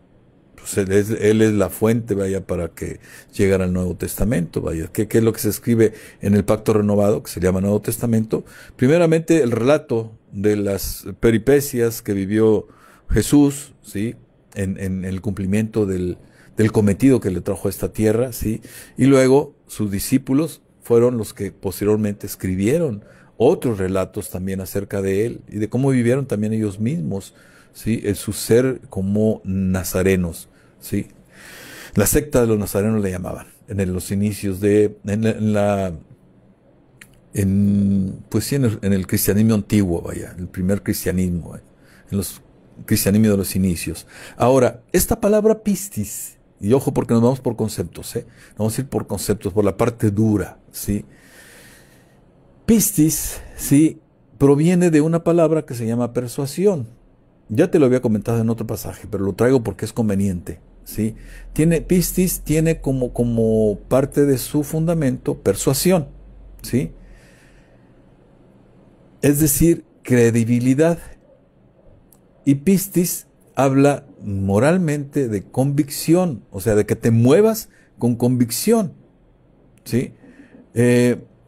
Pues él es la fuente, vaya, para que llegara al Nuevo Testamento, vaya. ¿Qué es lo que se escribe en el Pacto Renovado, que se llama Nuevo Testamento? Primeramente, el relato de las peripecias que vivió Jesús, ¿sí?, en el cumplimiento del cometido que le trajo a esta tierra, ¿sí? Y luego sus discípulos fueron los que posteriormente escribieron otros relatos también acerca de él y de cómo vivieron también ellos mismos, ¿sí?, en su ser como nazarenos, ¿sí? La secta de los nazarenos le llamaban en los inicios en el cristianismo antiguo, vaya, el primer cristianismo, en los cristianismo de los inicios. Ahora, esta palabra pistis Y ojo, porque nos vamos por conceptos, ¿eh? Vamos a ir por conceptos, por la parte dura, ¿sí? Pistis, ¿sí? Proviene de una palabra que se llama persuasión. Ya te lo había comentado en otro pasaje, pero lo traigo porque es conveniente, ¿sí? Pistis tiene como parte de su fundamento persuasión, ¿sí? Es decir, credibilidad. Y pistis habla moralmente de convicción, o sea, de que te muevas con convicción, ¿sí?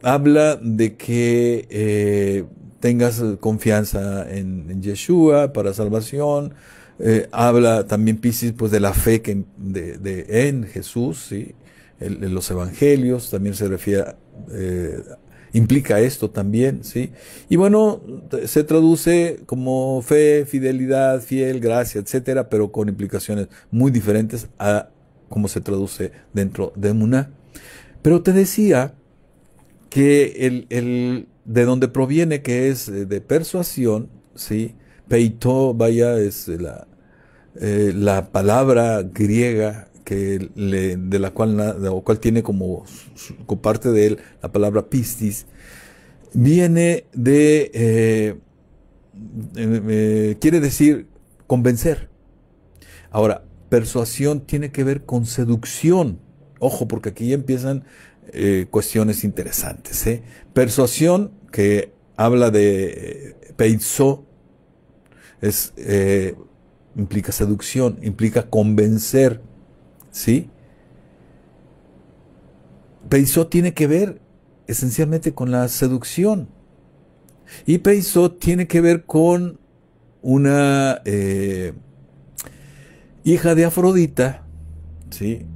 Habla de que tengas confianza en Yeshua para salvación. Habla también pistis pues de la fe en Jesús, ¿sí? En los evangelios también se refiere implica esto también, ¿sí? Y bueno, se traduce como fe, fidelidad, fiel, gracia, etcétera, pero con implicaciones muy diferentes a cómo se traduce dentro de Emuná. Pero te decía que de donde proviene, que es de persuasión, ¿sí? Peito, vaya, es la palabra griega de la cual tiene como parte de él la palabra pistis, viene quiere decir convencer. Ahora, persuasión tiene que ver con seducción. Ojo, porque aquí ya empiezan cuestiones interesantes, ¿eh? Persuasión, que habla de peizo, implica seducción, implica convencer, ¿sí? Peisó tiene que ver esencialmente con la seducción. Y Peisó tiene que ver con una hija de Afrodita, ¿sí?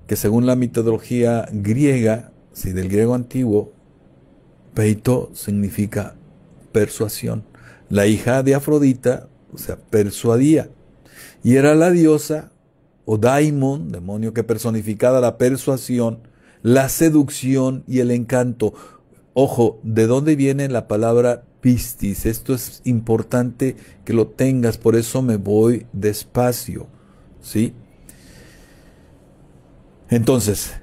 Que según la mitología griega, ¿sí? Del griego antiguo, Peito significa persuasión. La hija de Afrodita, o sea, persuadía. Y era la diosa o daimon, demonio que personificaba la persuasión, la seducción y el encanto. Ojo, ¿de dónde viene la palabra pistis? Esto es importante que lo tengas, por eso me voy despacio, ¿sí? Entonces,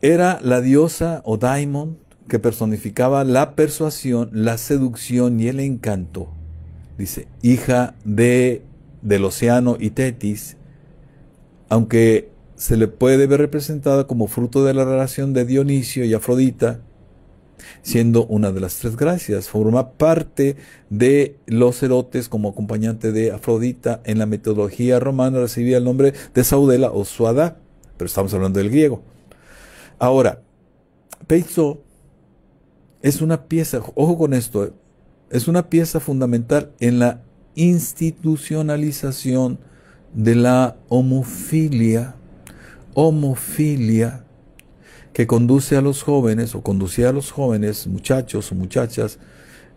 era la diosa o daimon que personificaba la persuasión, la seducción y el encanto. Dice, hija del océano y Tetis, aunque se le puede ver representada como fruto de la relación de Dionisio y Afrodita, siendo una de las tres gracias. Forma parte de los erotes como acompañante de Afrodita. En la mitología romana recibía el nombre de Saudela o Suada, pero estamos hablando del griego. Ahora, Peitzo es una pieza, ojo con esto, es una pieza fundamental en la institucionalización de la homofilia, que conduce a los jóvenes, o conducía a los jóvenes, muchachos o muchachas,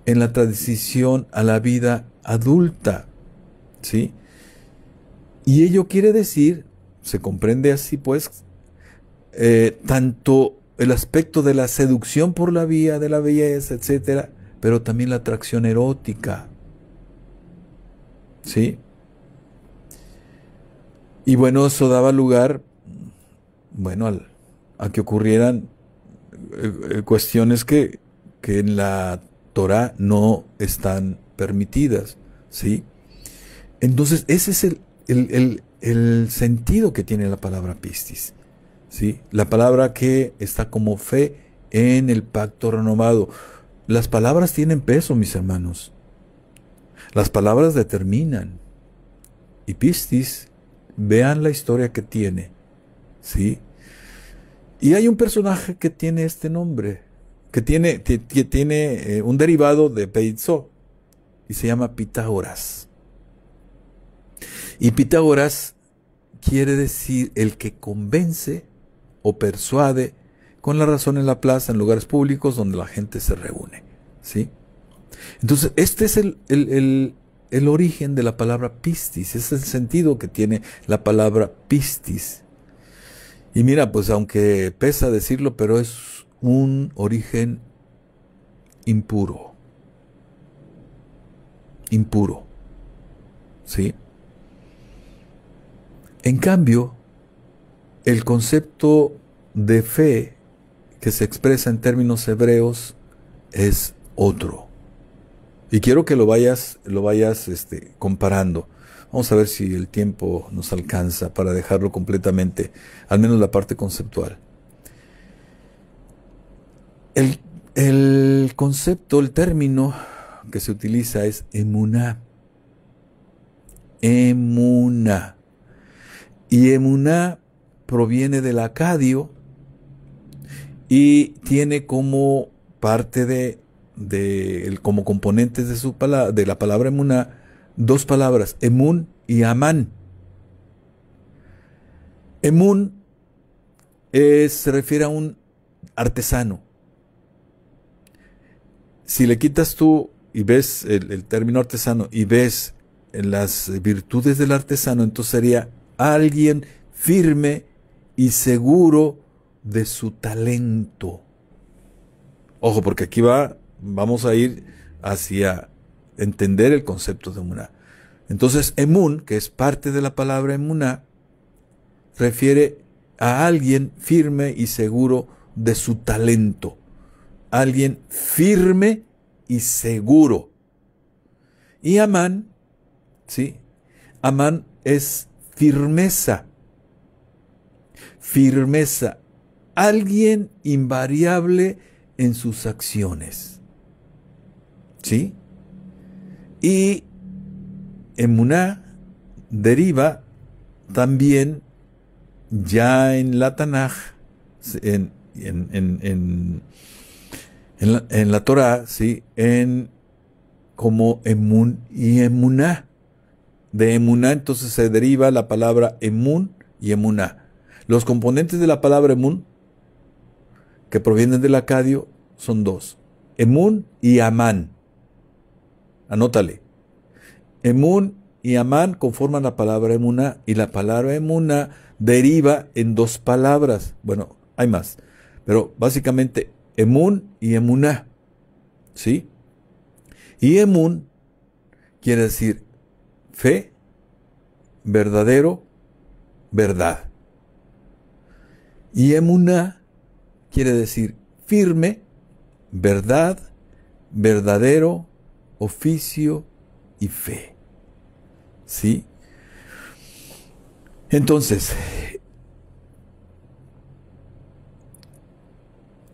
en la transición a la vida adulta, ¿sí? Y ello quiere decir, se comprende así pues, tanto el aspecto de la seducción por la vía de la belleza, etcétera, pero también la atracción erótica, ¿sí? Y bueno, eso daba lugar, bueno, a que ocurrieran cuestiones que en la Torah no están permitidas, ¿sí? Entonces, ese es el sentido que tiene la palabra pistis, ¿sí? La palabra que está como fe en el pacto renovado. Las palabras tienen peso, mis hermanos. Las palabras determinan. Y pistis, vean la historia que tiene, ¿sí? Y hay un personaje que tiene este nombre, que tiene un derivado de Peitzo, y se llama Pitágoras. Y Pitágoras quiere decir el que convence o persuade con la razón en la plaza, en lugares públicos donde la gente se reúne, ¿sí? Entonces, este es el origen de la palabra pistis, es el sentido que tiene la palabra pistis. Y mira, pues aunque pesa decirlo, pero es un origen impuro, ¿sí? En cambio, el concepto de fe que se expresa en términos hebreos es otro. Y quiero que lo vayas comparando. Vamos a ver si el tiempo nos alcanza para dejarlo completamente, al menos la parte conceptual. El concepto, el término que se utiliza es emuná. Emuná. Y emuná proviene del acadio y tiene como parte como componentes de la palabra emuná, dos palabras, emun y amán. Emun se refiere a un artesano. Si le quitas tú y ves el término artesano y ves las virtudes del artesano, entonces sería alguien firme y seguro de su talento. Ojo, porque aquí vamos a ir hacia entender el concepto de emuná. Entonces, emun, que es parte de la palabra emuná, refiere a alguien firme y seguro de su talento. Alguien firme y seguro. Y amán, ¿sí? Amán es firmeza. Firmeza. Alguien invariable en sus acciones. ¿Sí? Y emuná deriva también ya en la Tanaj, en la Torah, ¿sí? Como emun y emuná. De emuná entonces se deriva la palabra emun y emuná. Los componentes de la palabra emun, que provienen del acadio, son dos. Emun y amán. Anótale. Emun y amán conforman la palabra emuná, y la palabra emuná deriva en dos palabras. Bueno, hay más, pero básicamente emun y emuná, ¿sí? Y emun quiere decir fe, verdadero, verdad. Y emuná quiere decir firme, verdad, verdadero, oficio y fe. ¿Sí? Entonces,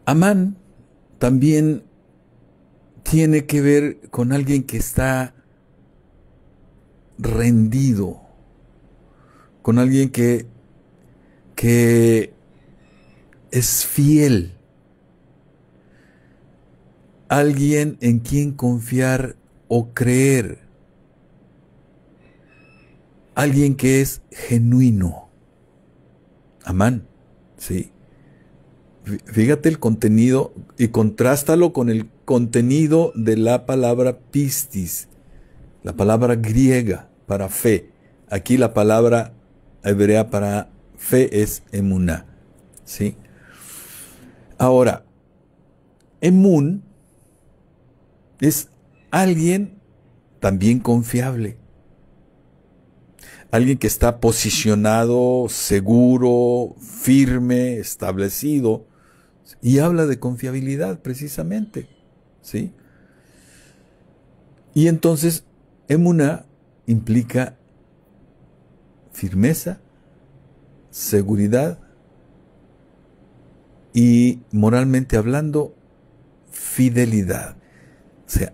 amán también tiene que ver con alguien que está rendido, con alguien que es fiel, alguien en quien confiar o creer, alguien que es genuino. Amán, ¿sí? Fíjate el contenido y contrástalo con el contenido de la palabra pistis, la palabra griega para fe. Aquí la palabra hebrea para fe es emuná, ¿sí? Ahora, emun es alguien también confiable. Alguien que está posicionado, seguro, firme, establecido, y habla de confiabilidad precisamente, ¿sí? Y entonces, emuná implica firmeza, seguridad y, moralmente hablando, fidelidad. O sea,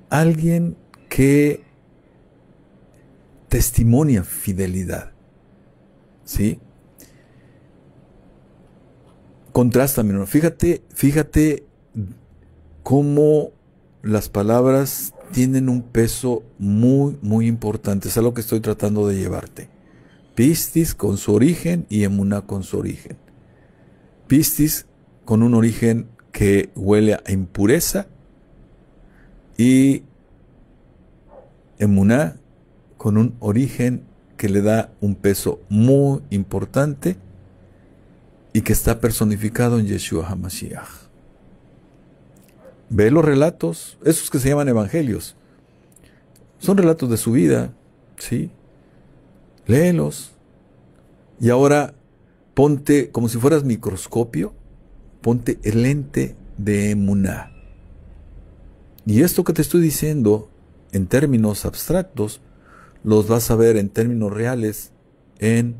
alguien que testimonia fidelidad, ¿sí? Contrástamelo. Fíjate cómo las palabras tienen un peso muy, muy importante. Es algo que estoy tratando de llevarte. Pistis con su origen y emuná con su origen. Pistis con un origen que huele a impureza y emuná con un origen que le da un peso muy importante y que está personificado en Yeshua HaMashiach. Ve los relatos, esos que se llaman evangelios. Son relatos de su vida, ¿sí? Léelos. Y ahora ponte, como si fueras microscopio, ponte el lente de emuná. Y esto que te estoy diciendo, en términos abstractos, los vas a ver en términos reales en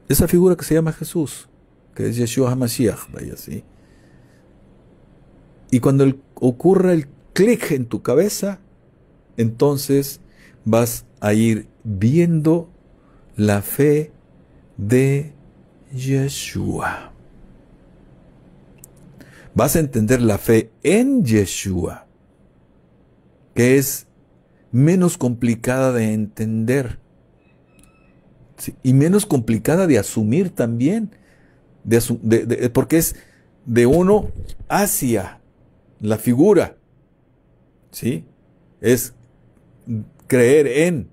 esa figura que se llama Jesús, que es Yeshua HaMashiach, vaya así. Y cuando ocurra el clic en tu cabeza, entonces vas a ir viendo la fe de Yeshua. Vas a entender la fe en Yeshua, que es menos complicada de entender, ¿sí? Y menos complicada de asumir también, porque es de uno hacia la figura, ¿sí? Es creer en,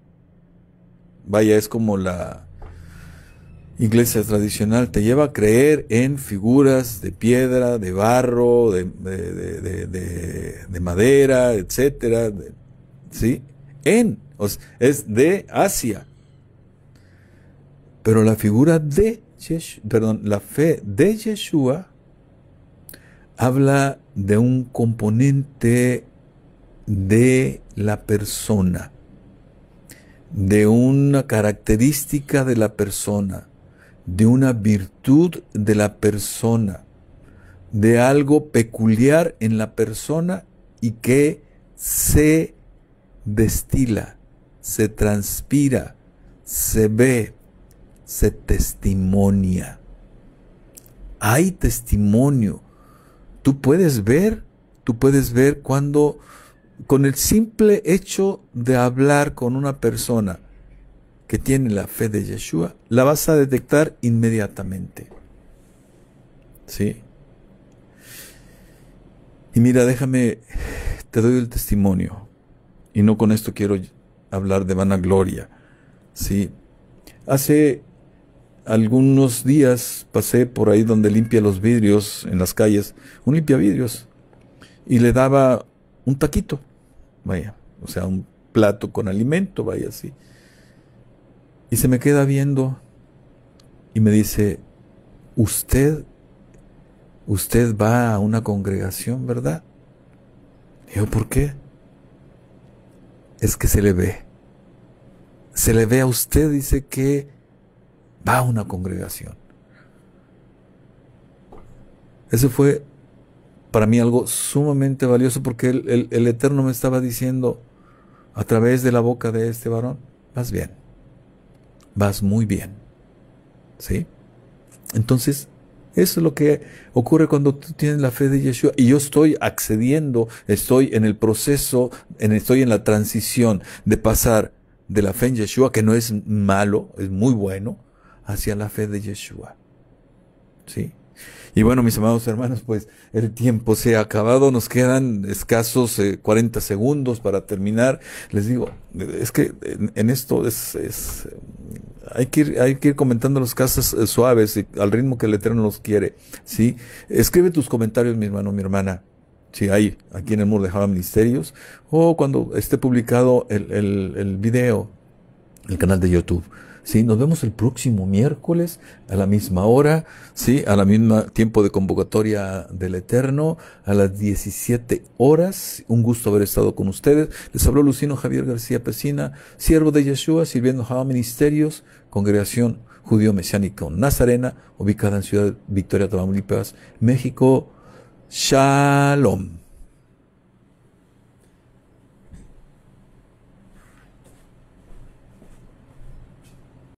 vaya, es como la iglesia tradicional te lleva a creer en figuras de piedra, de barro, de madera, etcétera, ¿sí? Es de hacia. Pero la figura de la fe de Yeshua habla de un componente de la persona, de una característica de la persona, de una virtud de la persona, de algo peculiar en la persona y que se destila, se transpira, se ve, se testimonia. Hay testimonio. Tú puedes ver cuando, con el simple hecho de hablar con una persona que tiene la fe de Yeshua, la vas a detectar inmediatamente. ¿Sí? Y mira, te doy el testimonio. Y no con esto quiero hablar de vanagloria. ¿Sí? Hace algunos días pasé por ahí donde limpia los vidrios en las calles, un limpiavidrios, y le daba un taquito, vaya, o sea, un plato con alimento, vaya así. Y se me queda viendo y me dice, usted va a una congregación, ¿verdad? Y yo, ¿por qué? Es que se le ve a usted, dice que va a una congregación. Eso fue para mí algo sumamente valioso, porque el Eterno me estaba diciendo a través de la boca de este varón, vas bien, vas muy bien, ¿sí? Entonces, eso es lo que ocurre cuando tú tienes la fe de Yeshua. Y yo estoy accediendo, estoy en el proceso, estoy en la transición de pasar de la fe en Yeshua, que no es malo, es muy bueno, hacia la fe de Yeshua. ¿Sí? Y bueno, mis amados hermanos, pues el tiempo se ha acabado, nos quedan escasos 40 segundos para terminar. Les digo, es que en esto hay que ir comentando los casos suaves y al ritmo que el Eterno nos quiere, ¿sí? Escribe tus comentarios, mi hermano, mi hermana, sí, ahí, aquí en el muro de Java Ministerios, o cuando esté publicado el video, el canal de YouTube. Sí, nos vemos el próximo miércoles a la misma hora, sí, a la misma tiempo de convocatoria del Eterno, a las 17 horas. Un gusto haber estado con ustedes. Les habló Lucino Javier García Pesina, siervo de Yeshua, sirviendo Java Ministerios, congregación judío mesiánica Nazarena, ubicada en Ciudad Victoria, Tamaulipas, México. Shalom.